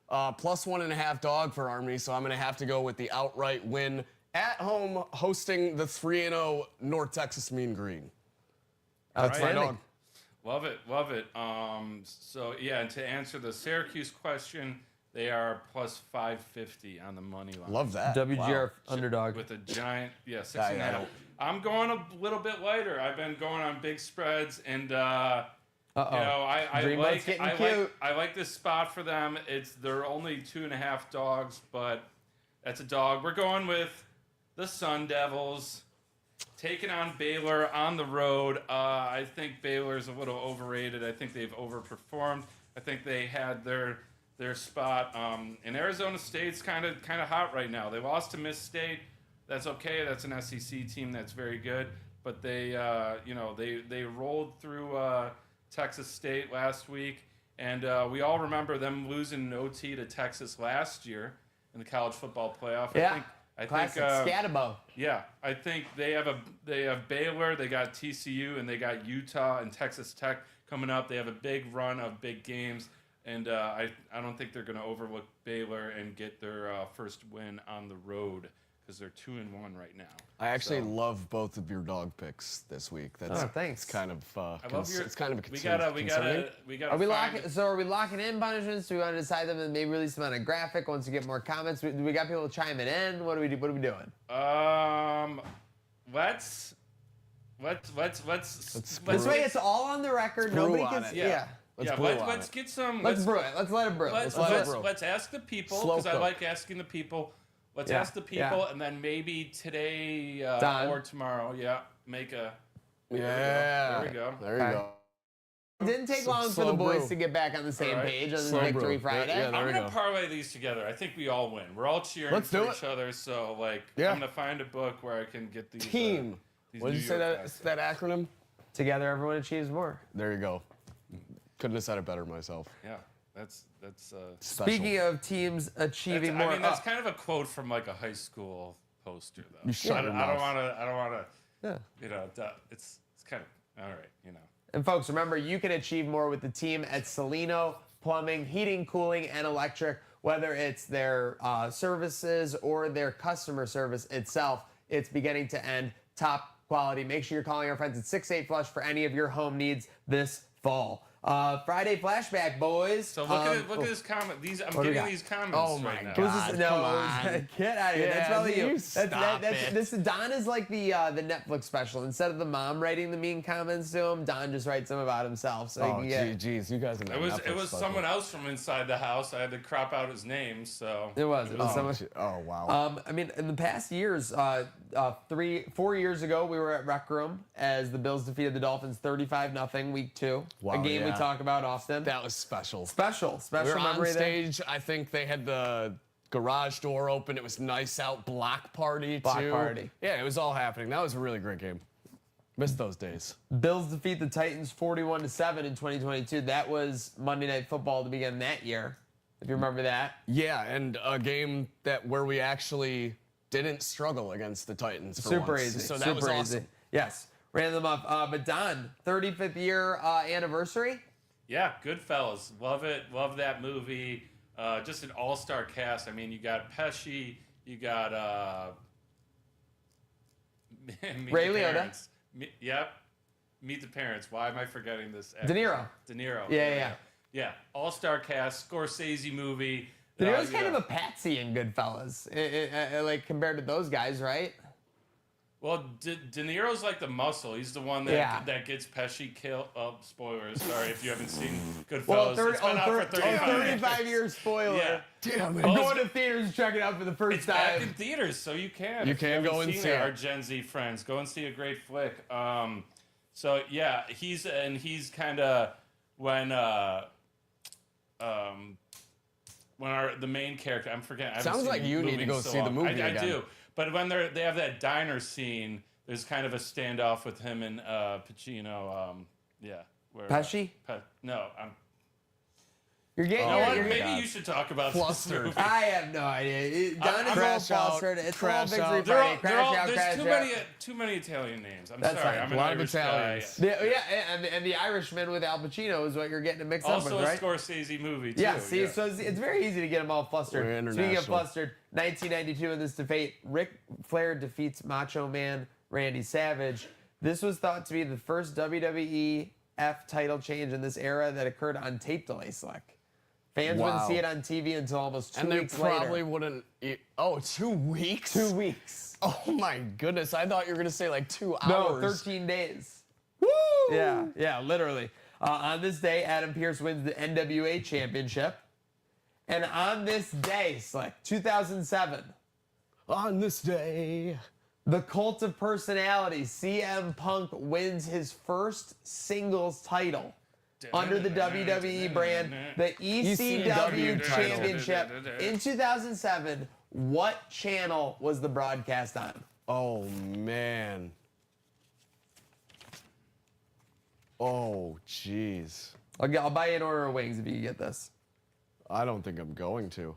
Plus 1.5 dog for Army, so I'm gonna have to go with the outright win at home, hosting the 3-0 North Texas Mean Green. That's my Outstanding. dog. Love it. So yeah, and to answer the Syracuse question, they are plus 550 on the money line. Love that. WGR Wow. underdog. With a giant, 6.5. I don't- I'm going a little bit lighter. I've been going on big spreads, and Uh-oh. you know, I Dreamboat's like getting cute. I like this spot for them. They're only 2.5 dogs, but that's a dog. We're going with the Sun Devils taking on Baylor on the road. I think Baylor's a little overrated. I think they've overperformed. I think they had their spot. And Arizona State's kind of hot right now. They lost to Miss State. That's okay. That's an SEC team that's very good. But they rolled through Texas State last week, and we all remember them losing an OT to Texas last year in the college football playoff. Yeah. I Classic think Scatabo. yeah, I think they have Baylor, they got TCU, and they got Utah and Texas Tech coming up. They have a big run of big games, and I don't think they're going to overlook Baylor and get their first win on the road because they're 2-1 right now. I actually So- love both of your dog picks this week. That's thanks. It's kind of I love your. it's kind of a we concern. gotta. Are we locking? So are we locking in punishments? Do we want to decide them and maybe release them on a graphic once we get more comments? Do we got people chiming in? What are we doing? Let's This way, it's all on the record. brew Nobody on can. it. Yeah. Let's get some. Let's brew it. Let's let it brew. Let's ask the people Slow because I cook. like asking the people. Let's Yeah, ask the people, yeah. and then maybe today Done. or tomorrow, make a. Yeah. There we go. There you Okay. go. It didn't take long for slow the boys brew. to get back on the same All right. page on this Slow Victory brew. Friday. Yeah, there I'm we gonna go. parlay these together. I think we all win. We're all cheering Let's for do each it. other. So Yeah. I'm gonna find a book where I can get these. Team. These What did New you say York that guys. acronym? Together, everyone achieves more. There you go. Couldn't have said it better myself. Yeah, that's. Special. Speaking of teams achieving more, I mean, that's kind of a quote from like a high school poster, though. You shut I your don't mouth. want to. Yeah. You know, it's kind of all right. You know. And folks, remember, you can achieve more with the team at Salino Plumbing, Heating, Cooling, and Electric. Whether it's their services or their customer service itself, it's beginning to end top quality. Make sure you're calling our friends at 68 Flush for any of your home needs this fall. Friday flashback, boys. So look at this comment. I'm do we getting got? these comments Oh my right now. God. Who's this? come No, on. get out of here. That's Yeah, probably you. you That's, stop it. This Don is like the Netflix special. Instead of the mom writing the mean comments to him, Don just writes them about himself. So Oh, you can get. geez, you guys. It was someone else from inside the house. I had to crop out his name. So It was someone. Oh wow. I mean, in the past years, 4 years ago, we were at Rec Room as the Bills defeated the Dolphins 35-0 week 2. Wow, a game we yeah. talk about often. that was special. Special We were on memory there. stage. I think they had the garage door open. It was nice out. Block party Block too. party. Yeah, it was all happening. That was a really great game. Missed those days. Bills defeat the Titans 41-7 in 2022. That was Monday Night Football to begin that year, if you remember that. Yeah, and a game where we actually didn't struggle against the Titans. For Super once. easy. So that Super was awesome. easy. Yes. ran them up. But Don, 35th year anniversary. Yeah, Goodfellas. Love it. Love that movie. Just an all-star cast. I mean, you got Pesci. You got Meet Ray the Liotta. Parents. Yep. Meet the Parents. Why am I forgetting this? De Niro. De Niro. Yeah. All-star cast. Scorsese movie. De Niro's kind of a patsy in Goodfellas, like compared to those guys, right? Well, De Niro's like the muscle. He's the one that gets Pesci killed. Oh, spoilers. Sorry if you haven't seen Goodfellas. Well, It's been out for 35 years spoiler. Yeah. Damn it. I'm going to theaters and checking it out for the first It's back in time. theaters, so you can. You If can haven't go and seen see it, it. Our Gen Z friends, go and see a great flick. So yeah, he's kind of when the main character. I'm forgetting. I haven't Sounds seen like you need to movie in go so see the long. movie I again. do. But when they have that diner scene, there's kind of a standoff with him and Pacino. Where, Pesci? No, You're getting. you know what? you're Maybe getting- you should talk about Flustered. this movie. I have no idea. Don is all Crash Out, flustered. It's all Crash Victory Out. Friday. Crash Out, There's Crash too Out. too many Italian names. I'm That's sorry. fine. I'm A an lot of Irish Italians. guy. And the Irishman with Al Pacino is what you're getting mixed up Also with, a right? Scorsese movie too. Yeah, see, so it's very easy to get them all flustered. We're Speaking of international. flustered, 1992 in this debate, Ric Flair defeats Macho Man Randy Savage. This was thought to be the first WWEF title change in this era that occurred on tape delay select. Fans wouldn't Wow. see it on TV until almost 2 And they weeks probably later. wouldn't. 2 weeks? 2 weeks. Oh my goodness! I thought you were gonna say like 2 No, hours. 13 days. Woo! Yeah, literally. On this day, Adam Pearce wins the NWA Championship. And on this day, Slick, 2007, On this day. the Cult of Personality, CM Punk wins his first singles title under the WWE brand, the ECW ECW title. Championship. In 2007, what channel was the broadcast on? Oh man. Oh jeez. I'll buy you an order of wings if you can get this. I don't think I'm going to.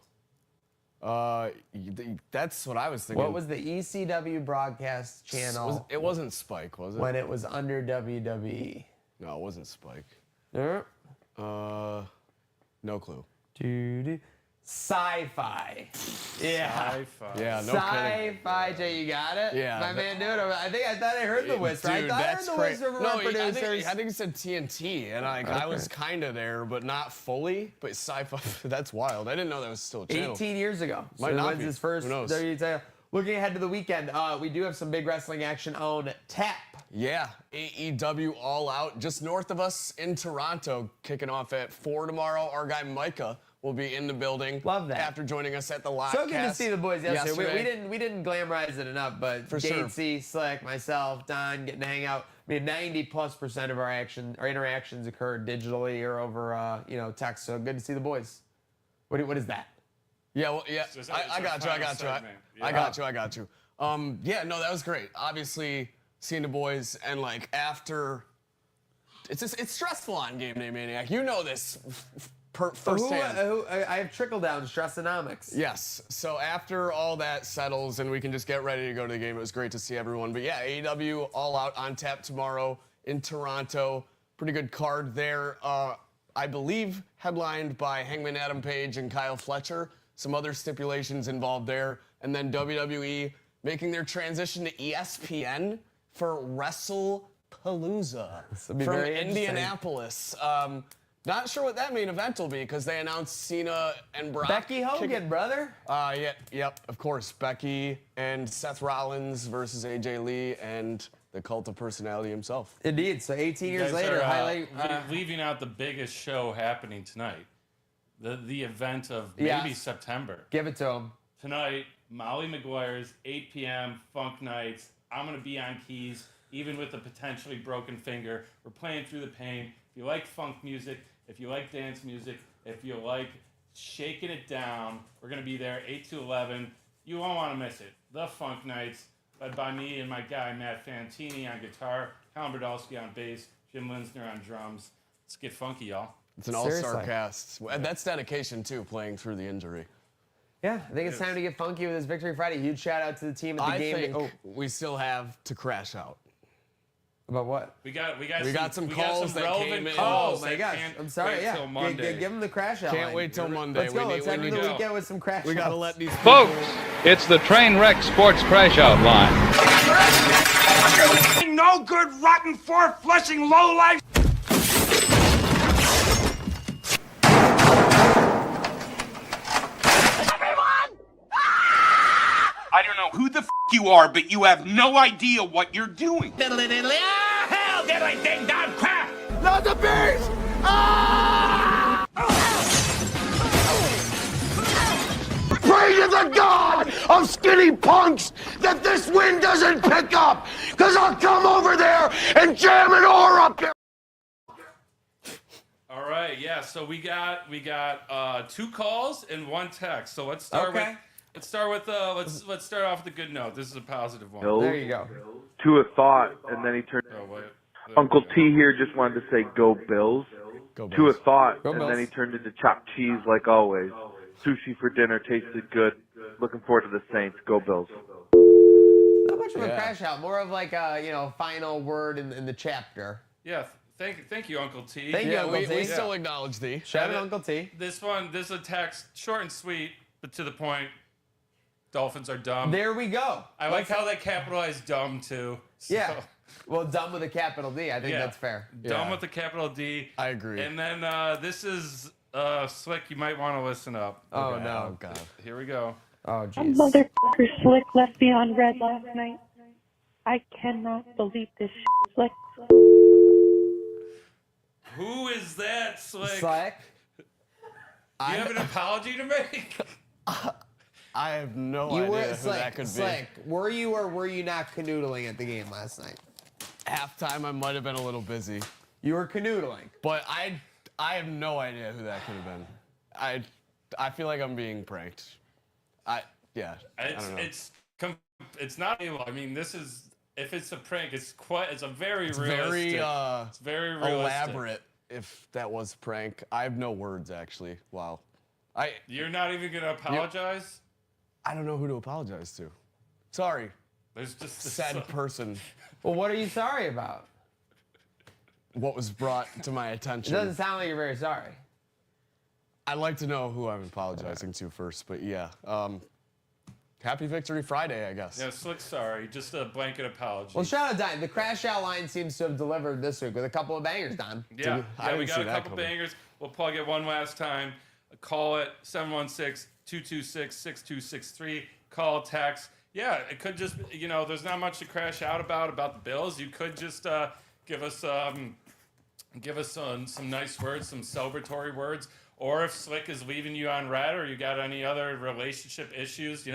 That's what I was thinking. What was the ECW broadcast channel It wasn't Spike, was it? when it was under WWE? No, it wasn't Spike. No. No clue. Sci-fi. Yeah. Sci-fi. Yeah, no kidding. Sci-fi, Jay, you got it? Yeah, My that- man, dude, I thought I heard the whisper. I Dude, thought I heard that's the crazy. whisper from No, our producers. I think he said TNT, and I was kind of there, but not fully. But sci-fi, that's wild. I didn't know that was still a channel. 18 years ago. So Might he not wins be. his first Who knows? WWE title. Looking ahead to the weekend, we do have some big wrestling action on tap. Yeah, AEW All Out, just north of us in Toronto, kicking off at 4 tomorrow. Our guy Micah will be in the building. Love that. After joining us at the live So good to see the boys yesterday. We didn't glamorize it enough, but For sure. Gatesy, Slick, myself, Don, getting to hang out. I mean, 90+% of our interactions occurred digitally or over text. So good to see the boys. What is that? Yeah, well, yeah. It's I our got you. final segment. Yeah. I got you. Yeah, no, that was great. Obviously, seeing the boys and like after, it's stressful on Game Day Maniac. You know this firsthand. I have trickle-down stressonomics. Yes. So after all that settles and we can just get ready to go to the game, it was great to see everyone. But yeah, AEW All Out on tap tomorrow in Toronto. Pretty good card there. I believe headlined by Hangman Adam Page and Kyle Fletcher. Some other stipulations involved there. And then WWE making their transition to ESPN for WrestlePalooza will be from very interesting. Indianapolis. Not sure what that main event will be because they announced Cena and Brock. Becky Hogan, brother. Yep, of course. Becky and Seth Rollins versus AJ Lee and the Cult of Personality himself. Indeed. So 18 You years guys later, are, highlight. leaving out the biggest show happening tonight. The event of maybe Yes. September. Give it to him. Tonight, Molly McGuire's 8 p.m. Funk Nights. I'm going to be on keys, even with a potentially broken finger. We're playing through the pain. If you like funk music, if you like dance music, if you like shaking it down, we're going to be there 8 to 11. You won't want to miss it. The Funk Nights, led by me and my guy Matt Fantini on guitar, Colin Brodowski on bass, Jim Linsner on drums. Let's get funky, y'all. It's an all-star Seriously. cast. And that's dedication, too, playing through the injury. Yeah, I think it's time to get funky with this Victory Friday. Huge shout out to the team at the I game. think we still have to crash out. About what? We got some calls that relevant came in. calls Oh my that gosh! can't I'm sorry. wait Yeah, till Monday. give them the crash out. Can't line. wait till Monday. Let's go. Let's end the go. weekend with some crash. We gotta outs. let these Folks, it's the Trainwreck Sports Crash Out line. No good, rotten, four-flushing, low-life. I don't know who the you are, but you have no idea what you're doing. Ah, hell, did I ding dong crap? Not the beast! Pray to the God of skinny punks that this wind doesn't pick up, because I'll come over there and jam an oar up your... All right, yeah. So we got 2 calls and 1 text. So let's start Okay. with let's start off with a good note. This is a positive one. There you go. To a thought, and then he turned. Oh, wait. Uncle T here just wanted to say, "Go Bills." Go To a Bills. thought, Go and Bills. then he turned into chopped cheese like always. Sushi for dinner tasted good. Looking forward to the Saints. Go Bills. Not much of a Yeah. crash out. More of like a final word in the chapter. Yeah. Thank you, Uncle T. Thank you, Yeah, Uncle we T. still acknowledge thee. Shout out Yeah, Uncle T. This is a text, short and sweet, but to the point. Dolphins are dumb. There we go. I like how they capitalize dumb too. So, Yeah. Well, dumb with a capital D. I think yeah. that's fair. Dumb Yeah. with a capital D. I agree. And then this is Slick. You might want to listen up. Oh Okay. no. Oh God. Here we go. Oh That jeez. motherfucker Slick left me on red last night. I cannot believe this Slick. Who is that, Slick? Slack. Do you have an apology to make? I have no You idea were who Slick. that could Slick. Were you or were you not canoodling at the game last night? be. Halftime, I might have been a little busy, You were canoodling. but I have no idea who that could have been. I feel like I'm being pranked. I don't know. It's not evil. I mean, this is if it's a prank, it's a very It's realistic. very it's very realistic. elaborate. If that was a prank, I have no words actually. Wow. You're not even gonna apologize. I don't know who to apologize to. Sorry, There's just this, sad person. Well, what are you sorry about? What was brought to my It attention? doesn't sound like you're very sorry. I'd like to know who I'm apologizing to first, but yeah. Happy Victory Friday, I guess. Yeah, Slick, sorry. Just a blanket apology. Well, shout out Don. The crash out line seems to have delivered this week with a couple of bangers, Don. Yeah, I we didn't got see a that couple coming. bangers. We'll plug it one last time. Call it 716-226-6263. Call, text. Yeah, it could just, there's not much to crash out about the Bills. You could just give us some nice words, some celebratory words. Or if Slick is leaving you on red or you got any other relationship issues,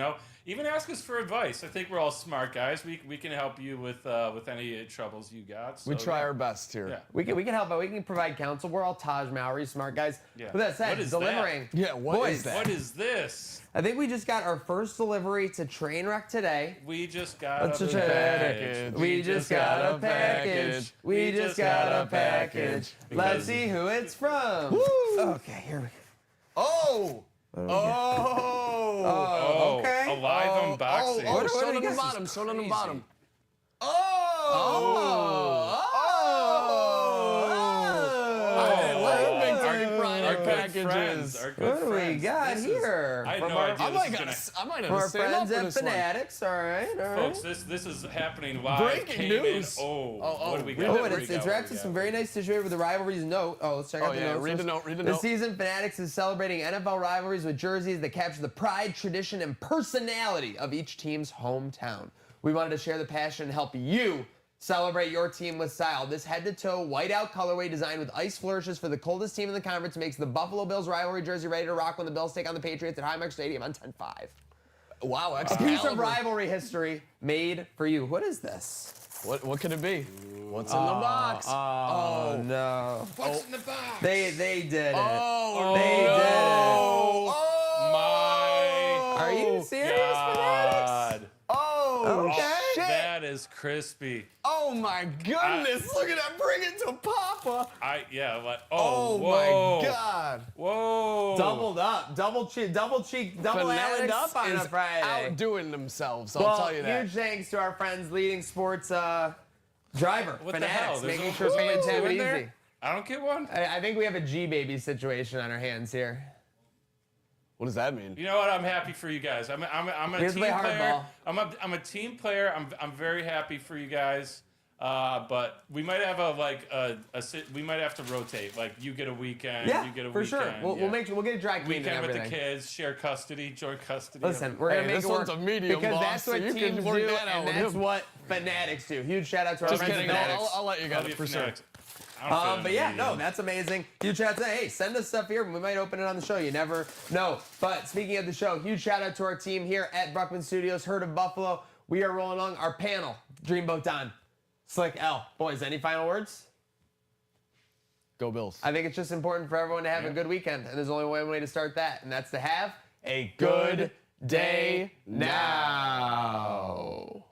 even ask us for advice. I think we're all smart guys. We can help you with any troubles you got. So, We try yeah. our best here. Yeah. We can help out. We can provide counsel. We're all Taj Mowry, smart guys. Yeah. With that said, What is delivering. Yeah, what Boys, is that? What is this? I think we just got our first delivery to Trainwreck today. We just got Let's a just package. We just got a package. We just got a package. Let's see who it's from. Okay, here we go. Oh! Oh, okay. a live unboxing. What Show do it you on the guys- bottom. Show it on the crazy. bottom. Our good packages. friends. Our good What do we friends. got This is- here? I had From no our, idea I this might was gotta, gonna. I might have from to our stand up friends for at this one. Fanatics. All right, all right. Folks, this is happening live. Breaking Came news. In. Oh, Oh, what do we read got? it, Oh, and What do it's we got? wrapped What in do some we very nice tissue paper with the rivalries note. Oh, let's check out Oh, the yeah, notes. read the first. note, read the This note. season, Fanatics is celebrating NFL rivalries with jerseys that capture the pride, tradition, and personality of each team's hometown. We wanted to share the passion and help you celebrate your team with style. This head-to-toe whiteout colorway designed with ice flourishes for the coldest team in the conference makes the Buffalo Bills rivalry jersey ready to rock when the Bills take on the Patriots at Highmark Stadium on 10/5. Wow, A piece of Excalibur. rivalry history made for you. What is this? What could it be? What's in the box? Oh, no. What's in the box? They did it. Oh, They did it. My Are you serious, Fanatics? God. Oh, Okay. shit. That is crispy. Oh my goodness. Look at that. Bring it to Papa. Oh, Oh whoa. my God. Whoa. Doubled up, double Allened up on a Fanatics Friday. outdoing themselves, I'll tell you that. Huge thanks to our friends leading sports Driver, What the fanatics, hell? There's making no sure fans have it in there? easy. I don't get one. I think we have a G-baby situation on our hands here. What does that mean? You know what? I'm happy for you guys. I'm a We have to team play player. hardball. I'm a team player. I'm very happy for you guys. But we might have we might have to rotate. Like you get a weekend, Yeah, you get a for weekend. sure. We'll get it dry cleaned and weekend with everything. the kids, share custody, joint custody. Listen, we're gonna Hey, make this it work one's a medium, because boss, that's so what you can teams work do, that out and with that's him. what fanatics do. Huge shout out to our Just friends kidding. at Fanatics. I'll let you Love get you, it for sure. fanatics. I don't fit in But the yeah, medium. no, that's amazing. Huge shout out to, hey, send us stuff here. We might open it on the show. You never know. But speaking of the show, huge shout out to our team here at Bruckman Studios, Herd of Buffalo. We are rolling along our panel. Dreamboat Don, Slick L. Boys, any final words? Go Bills. I think it's just important for everyone to have a good weekend. And there's only one way to start that, and that's to have a good day now.